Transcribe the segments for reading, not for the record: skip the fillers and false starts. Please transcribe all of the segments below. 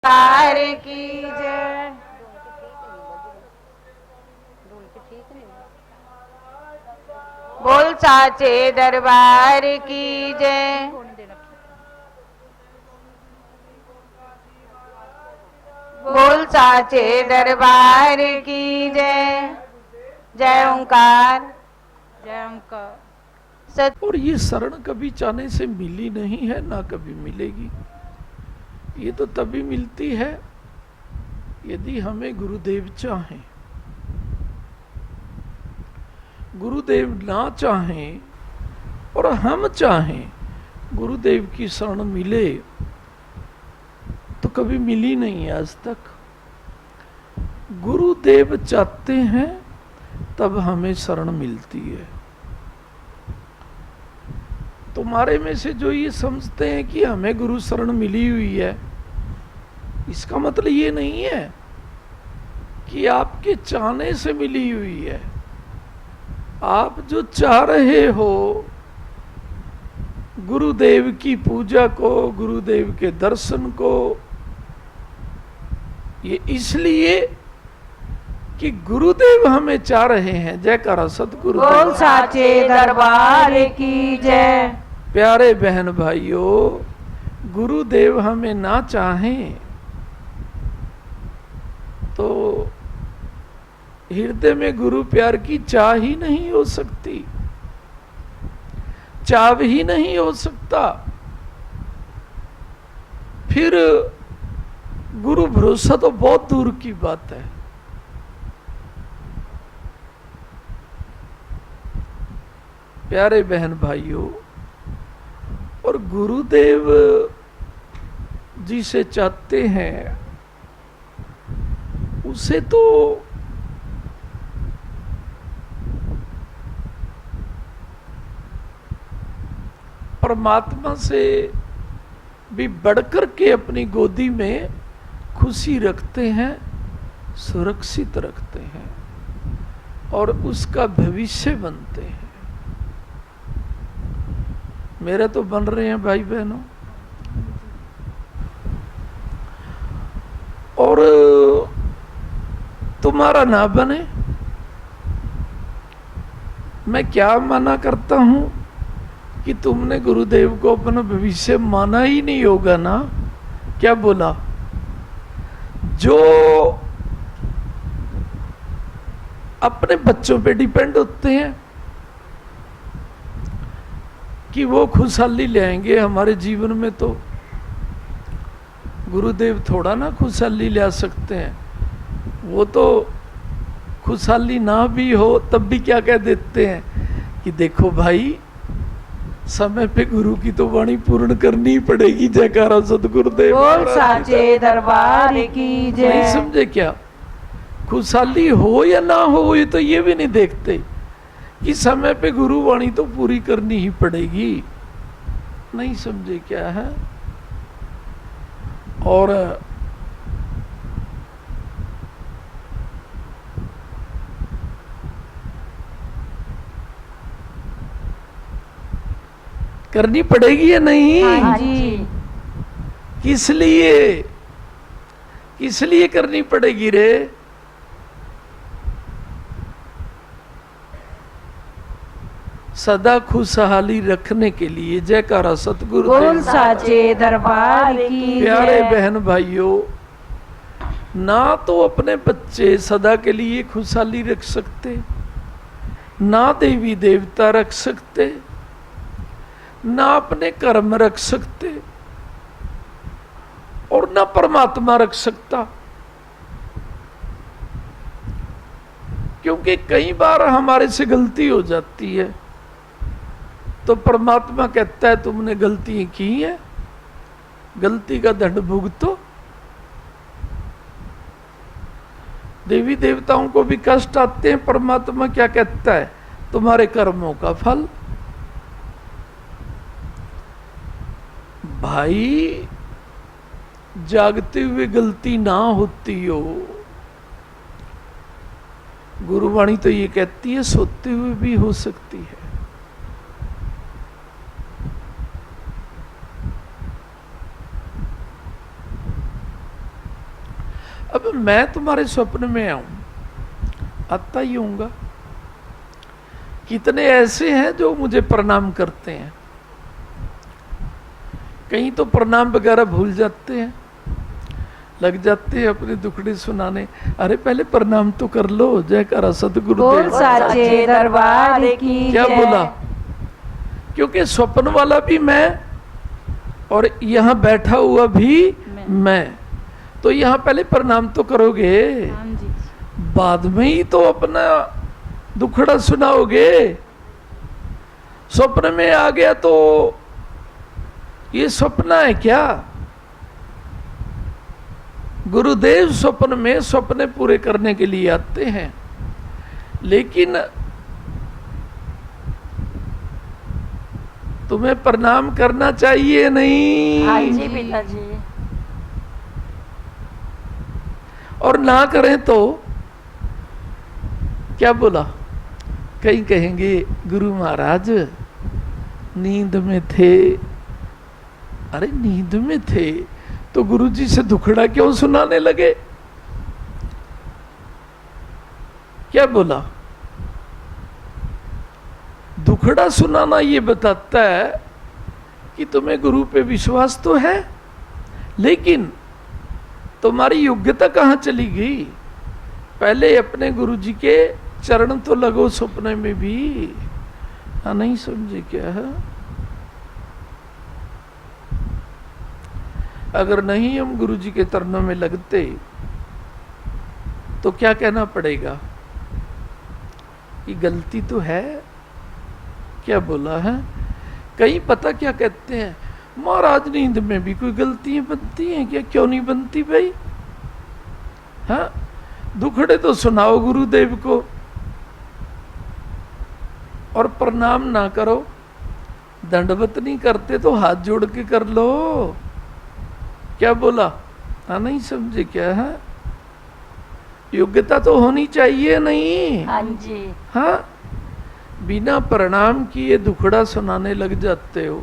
Car की जय। बोल साचे दरबार की जय। बोल साचे दरबार की जय। जय ओंकार। जय ओंकार। और ये शरण कभी चाहने से मिली नहीं है, ना कभी मिलेगी। ये तो तभी मिलती है यदि हमें गुरुदेव चाहें। गुरुदेव ना चाहें और हम चाहें गुरुदेव की शरण मिले तो कभी मिली नहीं आज तक। गुरुदेव चाहते हैं तब हमें शरण मिलती है। तुम्हारे में से जो ये समझते हैं कि हमें गुरु शरण मिली हुई है, इसका मतलब ये नहीं है कि आपके चाहने से मिली हुई है। आप जो चाह रहे हो गुरुदेव की पूजा को, गुरुदेव के दर्शन को, ये इसलिए कि गुरुदेव हमें चाह रहे हैं। जयकारा सतगुरुदेव। बोल साचे दरबार की जय। प्यारे बहन भाइयों, गुरुदेव हमें ना चाहें तो हृदय में गुरु प्यार की चाह ही नहीं हो सकती, चाव ही नहीं हो सकता। फिर गुरु भरोसा तो बहुत दूर की बात है। प्यारे बहन भाइयों, और गुरुदेव जिसे चाहते हैं उसे तो परमात्मा से भी बढ़कर के अपनी गोदी में खुशी रखते हैं, सुरक्षित रखते हैं और उसका भविष्य बनते हैं। मेरे तो बन रहे हैं भाई बहनों। और तुम्हारा ना बने, मैं क्या मना करता हूं कि तुमने गुरुदेव को अपना भविष्य माना ही नहीं होगा ना। क्या बोला? जो अपने बच्चों पे डिपेंड होते हैं कि वो खुशहाली ले आएंगे हमारे जीवन में, तो गुरुदेव थोड़ा ना खुशहाली ला सकते हैं। वो तो खुशहाली ना भी हो तब भी क्या कह देते हैं कि देखो भाई, समय पे गुरु की तो वाणी पूर्ण करनी पड़ेगी। जयकारा सतगुरुदेव। बोल साचे दरबार की जय। नहीं समझे क्या? खुशहाली हो या ना हो ये तो ये भी नहीं देखते कि समय पे गुरु वाणी तो पूरी करनी ही पड़ेगी। नहीं समझे क्या है? और करनी पड़ेगी या नहीं? हाँ जी। किस लिए, किस लिए करनी पड़ेगी रे? सदा खुशहाली रखने के लिए। जयकारा सतगुरु। बोल साचे दरबार की प्यारे जय। बहन भाइयों, ना तो अपने बच्चे सदा के लिए खुशहाली रख सकते, ना देवी देवता रख सकते, ना अपने कर्म रख सकते और ना परमात्मा रख सकता। क्योंकि कई बार हमारे से गलती हो जाती है तो परमात्मा कहता है तुमने गलती की है, गलती का दंड भुगतो। देवी देवताओं को भी कष्ट आते हैं, परमात्मा क्या कहता है? तुम्हारे कर्मों का फल। भाई, जागते हुए गलती ना होती हो, गुरुवाणी तो ये कहती है सोते हुए भी हो सकती है। अब मैं तुम्हारे स्वप्न में आऊं, आता ही होऊंगा। कितने ऐसे हैं जो मुझे प्रणाम करते हैं, कहीं तो प्रणाम वगैरह भूल जाते हैं, लग जाते हैं अपने दुखड़े सुनाने। अरे पहले प्रणाम तो कर लो। जयकारा बोल सतगुरुदेव। साचे दरबार की क्या जय। बोला? क्योंकि स्वप्न वाला भी मैं और यहाँ बैठा हुआ भी मैं, तो यहाँ पहले प्रणाम तो करोगे, हाँ जी। बाद में ही तो अपना दुखड़ा सुनाओगे। स्वप्न में आ गया तो ये स्वप्न है क्या? गुरुदेव स्वप्न में सपने पूरे करने के लिए आते हैं, लेकिन तुम्हें प्रणाम करना चाहिए नहीं? हाँ जी पिताजी। और ना करें तो क्या बोला? कहीं कहेंगे गुरु महाराज नींद में थे। अरे नींद में थे तो गुरु जी से दुखड़ा क्यों सुनाने लगे? क्या बोला? दुखड़ा सुनाना ये बताता है कि तुम्हें गुरु पे विश्वास तो है, लेकिन तुम्हारी योग्यता कहाँ चली गई? पहले अपने गुरु जी के चरण तो लगो सपने में भी। हाँ, नहीं समझे क्या है? अगर नहीं हम गुरु जी के चरणों में लगते तो क्या कहना पड़ेगा कि गलती तो है। क्या बोला है? कहीं पता क्या कहते हैं, महाराज नींद में भी कोई गलतियां बनती हैं क्या? क्यों नहीं बनती भाई? हाँ, दुखड़े तो सुनाओ गुरुदेव को और प्रणाम ना करो। दंडवत नहीं करते तो हाथ जोड़ के कर लो। क्या बोला? हाँ, नहीं समझे क्या है? योग्यता तो होनी चाहिए नहीं? हाँ जी। हाँ, बिना प्रणाम किए दुखड़ा सुनाने लग जाते हो।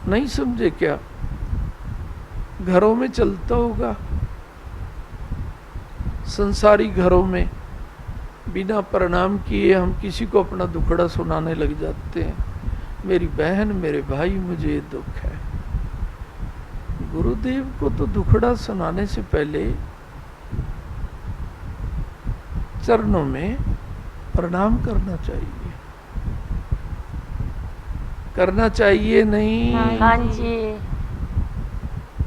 नहीं समझे क्या? घरों में चलता होगा, संसारी घरों में बिना प्रणाम किए हम किसी को अपना दुखड़ा सुनाने लग जाते हैं। मेरी बहन, मेरे भाई, मुझे ये दुख है। गुरुदेव को तो दुखड़ा सुनाने से पहले चरणों में प्रणाम करना चाहिए। करना चाहिए नहीं? हाँ जी।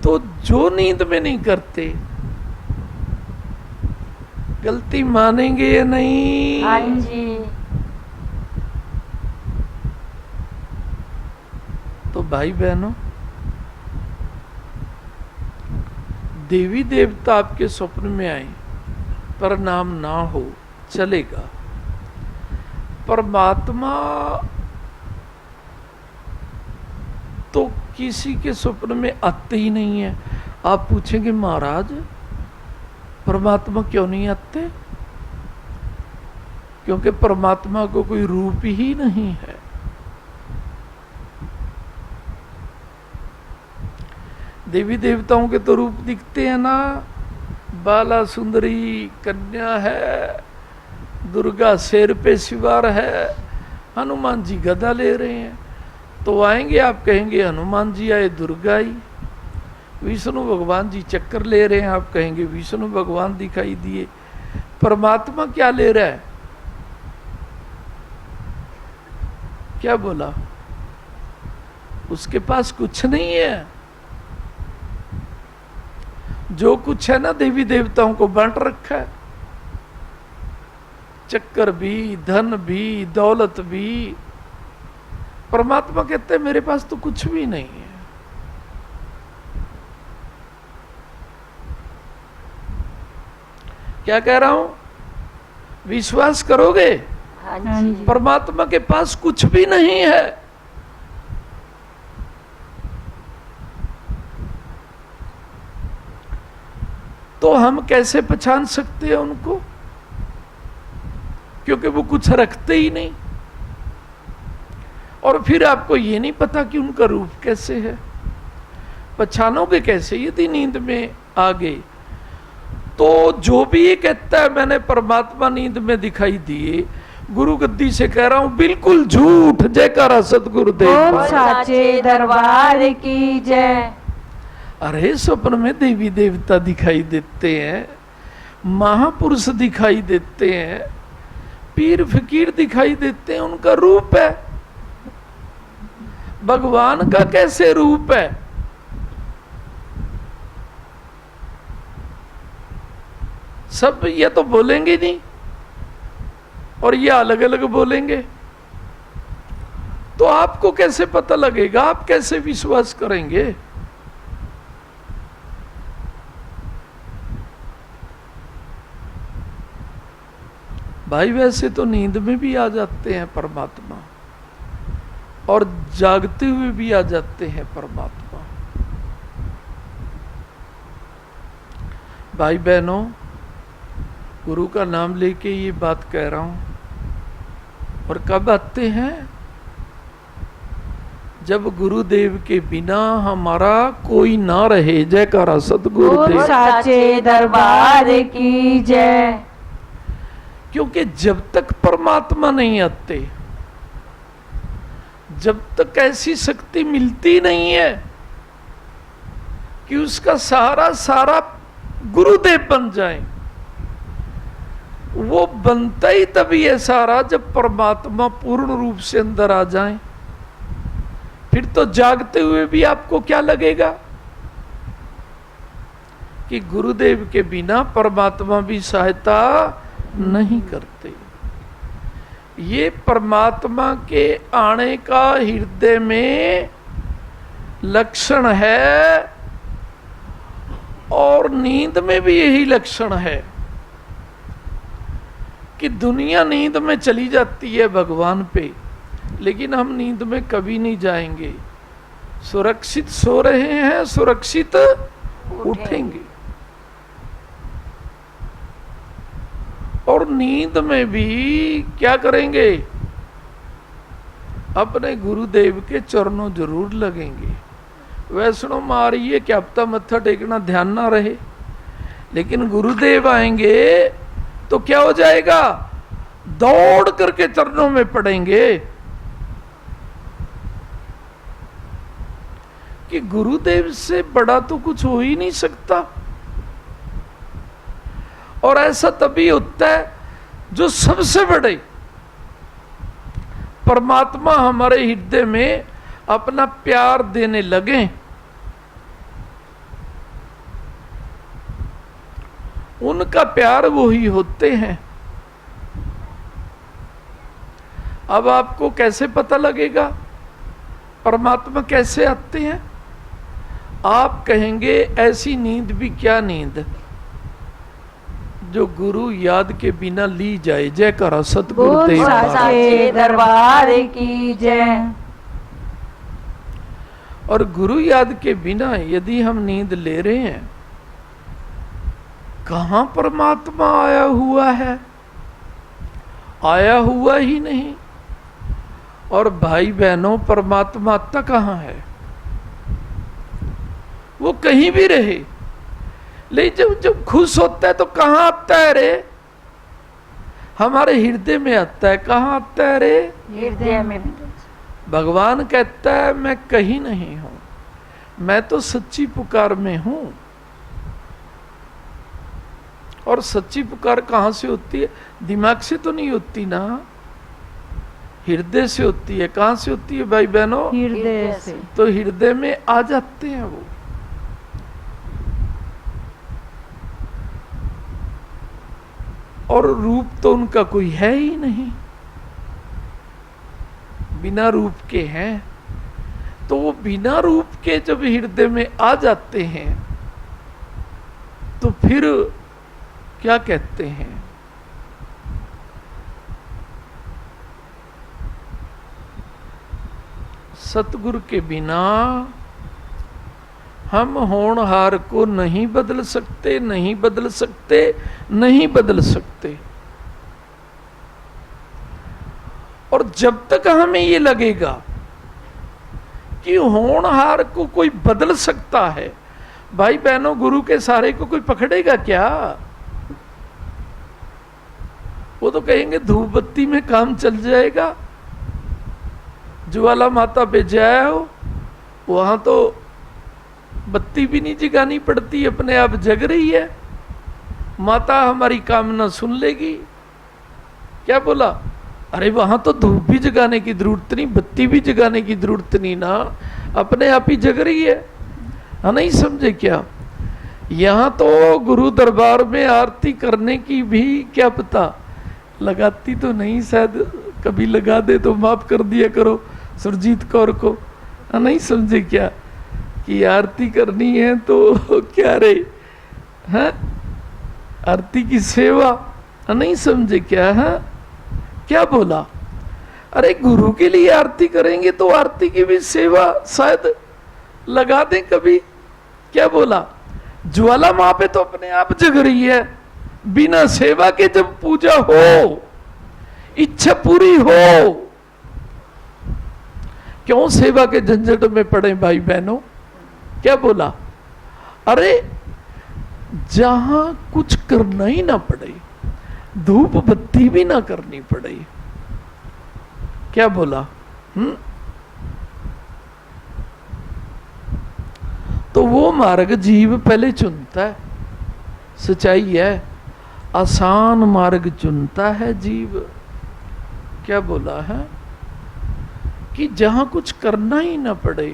तो जो नींद में नहीं करते गलती मानेंगे या नहीं? हाँ जी। तो भाई बहनों, देवी देवता आपके स्वप्न में आए, प्रणाम ना हो चलेगा। परमात्मा तो किसी के स्वप्न में आते ही नहीं है। आप पूछेंगे महाराज परमात्मा क्यों नहीं आते? क्योंकि परमात्मा को कोई रूप ही नहीं है। देवी देवताओं के तो रूप दिखते हैं ना, बाला सुंदरी कन्या है, दुर्गा शेर पे सवार है, हनुमान जी गदा ले रहे हैं। तो आएंगे, आप कहेंगे हनुमान जी आए, दुर्गा आई। विष्णु भगवान जी चक्कर ले रहे हैं, आप कहेंगे विष्णु भगवान दिखाई दिए। परमात्मा क्या ले रहा है? क्या बोला? उसके पास कुछ नहीं है। जो कुछ है ना देवी देवताओं को बांट रखा है। चक्कर भी, धन भी, दौलत भी। परमात्मा कहते हैं मेरे पास तो कुछ भी नहीं है। क्या कह रहा हूं? विश्वास करोगे? हाँ जी। परमात्मा के पास कुछ भी नहीं है। तो हम कैसे पहचान सकते हैं उनको? क्योंकि वो कुछ रखते ही नहीं। और फिर आपको ये नहीं पता कि उनका रूप कैसे है। पहचानोगे कैसे यदि नींद में आ गए? तो जो भी ये कहता है मैंने परमात्मा नींद में दिखाई दिए, गुरु गद्दी से कह रहा हूं बिल्कुल झूठ। जयकारा सतगुरुदेव बोल महाराज। साचे दरबार की जय। अरे स्वप्न में देवी देवता दिखाई देते हैं, महापुरुष दिखाई देते हैं, पीर फकीर दिखाई देते हैं, उनका रूप है। भगवान का कैसे रूप है? सब ये तो बोलेंगे नहीं और ये अलग अलग बोलेंगे, तो आपको कैसे पता लगेगा? आप कैसे विश्वास करेंगे? भाई वैसे तो नींद में भी आ जाते हैं परमात्मा, और जागते हुए भी आ जाते हैं परमात्मा। भाई बहनों, गुरु का नाम लेके ये बात कह रहा हूं। और कब आते हैं? जब गुरुदेव के बिना हमारा कोई ना रहे। जयकारा सतगुरुदेव। साचे दरबार की जय। क्योंकि जब तक परमात्मा नहीं आते, जब तक ऐसी शक्ति मिलती नहीं है कि उसका सहारा सारा गुरुदेव बन जाए, वो बनता ही तभी है सारा जब परमात्मा पूर्ण रूप से अंदर आ जाए। फिर तो जागते हुए भी आपको क्या लगेगा कि गुरुदेव के बिना परमात्मा भी सहायता नहीं करते। ये परमात्मा के आने का हृदय में लक्षण है, और नींद में भी यही लक्षण है कि दुनिया नींद में चली जाती है भगवान पे, लेकिन हम नींद में कभी नहीं जाएंगे। सुरक्षित सो रहे हैं, सुरक्षित उठेंगे। और नींद में भी क्या करेंगे? अपने गुरुदेव के चरणों जरूर लगेंगे। वैष्णो मारी है कि हफ्ता मत्था टेकना ध्यान ना रहे, लेकिन गुरुदेव आएंगे तो क्या हो जाएगा? दौड़ करके चरणों में पड़ेंगे कि गुरुदेव से बड़ा तो कुछ हो ही नहीं सकता। और ऐसा तभी होता है जो सबसे बड़े परमात्मा हमारे हृदय में अपना प्यार देने लगे। उनका प्यार वो ही होते हैं। अब आपको कैसे पता लगेगा परमात्मा कैसे आते हैं? आप कहेंगे ऐसी नींद भी क्या नींद जो गुरु याद के बिना ली जाए। जयकारा सतगुरुदेव साचे दरबार की जय। और गुरु याद के बिना यदि हम नींद ले रहे हैं, कहां परमात्मा आया हुआ है? आया हुआ ही नहीं। और भाई बहनों, परमात्मा आता कहां है? वो कहीं भी रहे, लेकिन जब खुश होता है तो कहां आता है रे? हमारे हृदय में आता है। कहां आता है रे? हृदय में। भगवान कहता है मैं कहीं नहीं हूं, मैं तो सच्ची पुकार में हूं। और सच्ची पुकार कहां से होती है? दिमाग से तो नहीं होती ना, हृदय से होती है। कहां से होती है भाई बहनों? हृदय से। तो हृदय में आ जाते हैं वो। और रूप तो उनका कोई है ही नहीं, बिना रूप के हैं। तो वो बिना रूप के जब हृदय में आ जाते हैं तो फिर क्या कहते हैं? सतगुरु के बिना हम होनहार को नहीं बदल सकते, नहीं बदल सकते, नहीं बदल सकते। और जब तक हमें ये लगेगा कि होनहार को कोई बदल सकता है, भाई बहनों, गुरु के सहारे को कोई पकड़ेगा क्या? वो तो कहेंगे धूप बत्ती में काम चल जाएगा। ज्वाला माता पे जाए हो, वहां तो बत्ती भी नहीं जगानी पड़ती, अपने आप जग रही है, माता हमारी कामना सुन लेगी। क्या बोला? अरे वहां तो धूप भी जगाने की जरूरत नहीं, बत्ती भी जगाने की जरूरत नहीं ना, अपने आप ही जग रही है। हाँ, नहीं समझे क्या? यहाँ तो गुरु दरबार में आरती करने की भी क्या पता, लगाती तो नहीं, शायद कभी लगा दे तो माफ कर दिया करो सुरजीत कौर को। हाँ, नहीं समझे क्या कि आरती करनी है तो क्या रे, हाँ, आरती की सेवा। हाँ, नहीं समझे क्या? हाँ, क्या बोला? अरे गुरु के लिए आरती करेंगे तो आरती की भी सेवा शायद लगा दें कभी। क्या बोला? ज्वाला मां पे तो अपने आप जग रही है, बिना सेवा के जब पूजा हो, इच्छा पूरी हो, क्यों सेवा के झंझट में पड़े भाई बहनों? क्या बोला? अरे जहां कुछ करना ही ना पड़े, धूप बत्ती भी ना करनी पड़े। क्या बोला? तो वो मार्ग जीव पहले चुनता है, सच्चाई है, आसान मार्ग चुनता है जीव। क्या बोला है कि जहां कुछ करना ही ना पड़े।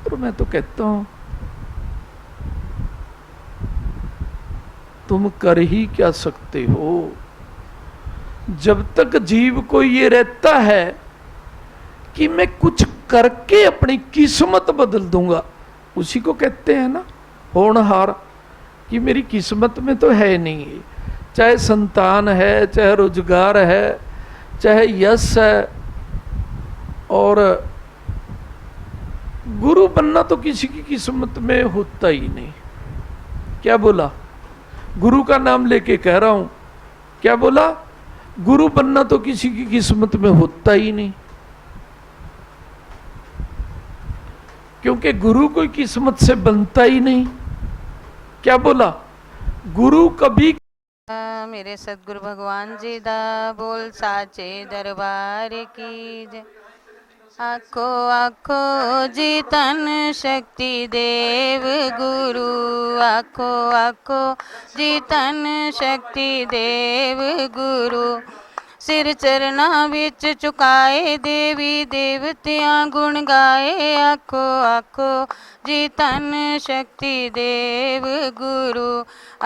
और मैं तो कहता हूं तुम कर ही क्या सकते हो? जब तक जीव को ये रहता है कि मैं कुछ करके अपनी किस्मत बदल दूंगा, उसी को कहते हैं ना होनहार, कि मेरी किस्मत में तो है नहीं, चाहे संतान है, चाहे रोजगार है, चाहे यश है, और गुरु बनना तो किसी की किस्मत में होता ही नहीं। क्या बोला? गुरु का नाम लेके कह रहा हूं, क्या बोला? गुरु बनना तो किसी की किस्मत में होता ही नहीं, क्योंकि गुरु कोई किस्मत से बनता ही नहीं। क्या बोला? गुरु कभी मेरे सतगुरु भगवान जी दा बोल साचे दरबार की जय। आखो आखो जी तन शक्ति देव गुरु, आखो आखो जी तन शक्ति देव गुरु। सिर चरना विच चुकाए देवी देवतियां गुण गाए, आखो आखो जी तन शक्ति देव गुरु।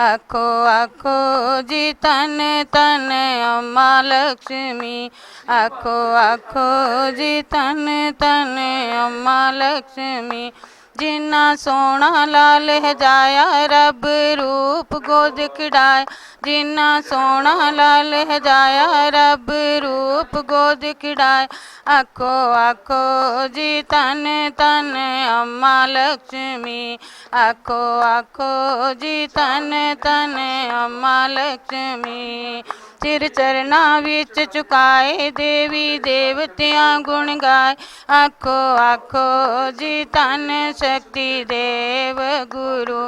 आखो आखो जी तन तन अम्मा लक्ष्मी, आखो आखो जी तन तन अम्मा लक्ष्मी। जिन्ना सोना लाल हजाया रब रूप गोद खिड़ाए, जिन्ना सोना लाल हजाया रब रूप गोद खिड़ाए। आखो आखो जी तन तन अम्मा लक्ष्मी, आखो आखो जी तन तन अम्मा लक्ष्मी। सिर चरना विच चुकाए देवी देवतियां गुण गाए, आखो आखो जी तन शक्ति देव गुरु।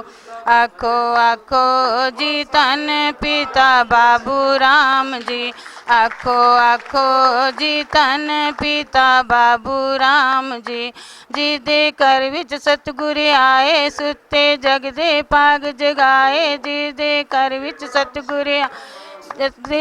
आखो आखो जी तन पिता बाबू राम जी, आखो आखो जी तन पिता बाबू राम जी। जी दे घर विच सतगुर आए, सुते जगदे पाग जगाए, जी दे घर विच सतगुर आए,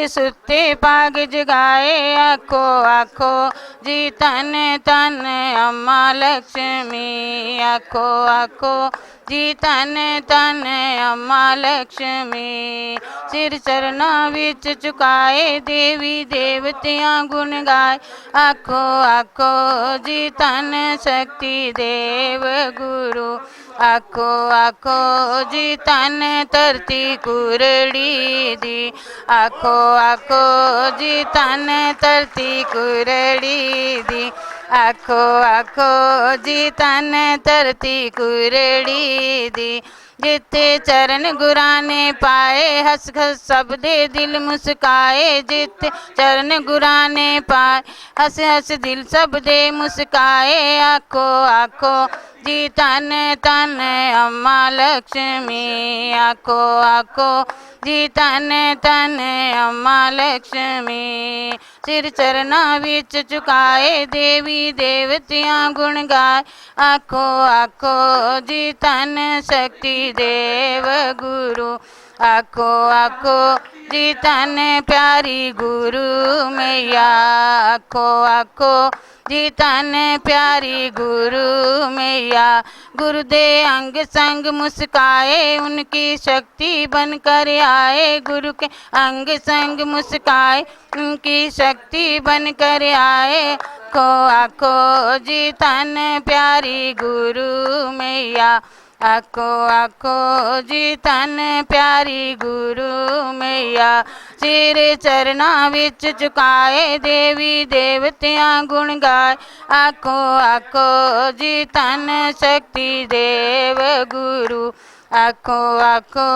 सुते पाग जगाए। आखो आखो जी तन तन अम्मा लक्ष्मी, आखो आखो जी तन तन अम्मा लक्ष्मी। सिर चरना विच चुकाए देवी देवतियां गुण गाए, आखो आखो जी तन शक्ति देव गुरु। आखो आखो जी तन धरती कुरड़ी दी, आखो आखो जी तन धरती कुरड़ी दी। आखो आखो जी तन धरती कुरड़ी दी जिथे चरण गुरा ने पाए हंस हंस सब दे दिल मुस्काए जिथे चरण गुरा ने पाए हंस हंस दिल सब दे मुस्काए आखो आखो जी तन तन अम्मा लक्ष्मी आखो आखो जी तन तन अम्मा लक्ष्मी सिर चरना विच झुकाए देवी देवतियां गुण गाए आखो आखो जी तन शक्ति देव गुरु आखो आखो जी तन प्यारी गुरु मैया आखो आखो जी तन प्यारी गुरु मैया गुरु दे अंग संग मुस्काए उनकी शक्ति बनकर आए गुरु के अंग संग मुस्काए उनकी शक्ति बनकर आए आखो आखो जी तन प्यारी गुरु मैया आखो आखो जी तन प्यारी गुरु मैया सिर चरना विच झुकाए देवी देवतियां गुण गाए आखो आखो जी तन शक्ति देव गुरु आखो आखो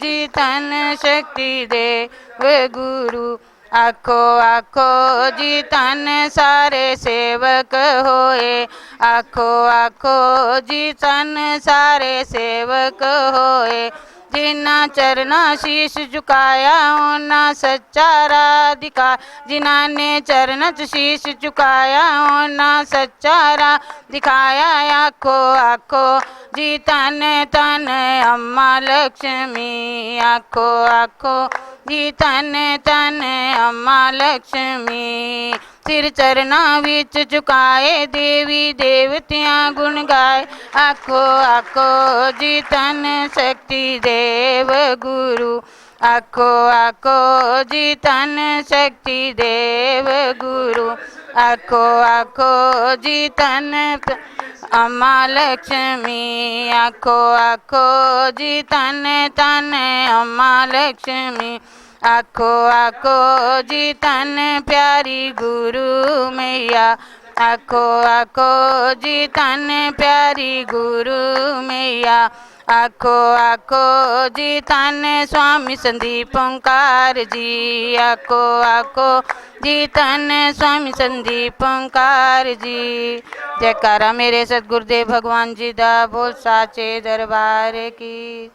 जी तन शक्ति देव गुरु आखो आखो जी तन सारे सेवक होए आखो आखो जी तन सारे सेवक होए जिन्ना चरना शीश झुकाया ओना सच्चा राह दिखा जिन्ना ने चरण च शीश झुकाया ओना सच्चा राह दिखाया आखो आखो जी तन तन अम्मा लक्ष्मी आखो आखो जी तन तन अम्मा लक्ष्मी सिर चरना विच झुकाए देवी देवतियां गुण गाए आखो आखो जी तन शक्ति देव गुरु आखो आखो जी तन शक्ति देव गुरु आखो आखो जी तन अम्मा लक्ष्मी आखो आखो जी तन तन अम्मा लक्ष्मी आखो आखो जी तन प्यारी गुरु मैया आखो आखो जी तन प्यारी गुरु मैया आखो आखो जी तन स्वामी संदीप ओंकार जी आखो आखो जी तन स्वामी संदीप ओंकार जी जयकारा मेरे सतगुरुदेव भगवान जी दा बोल साचे दरबार की।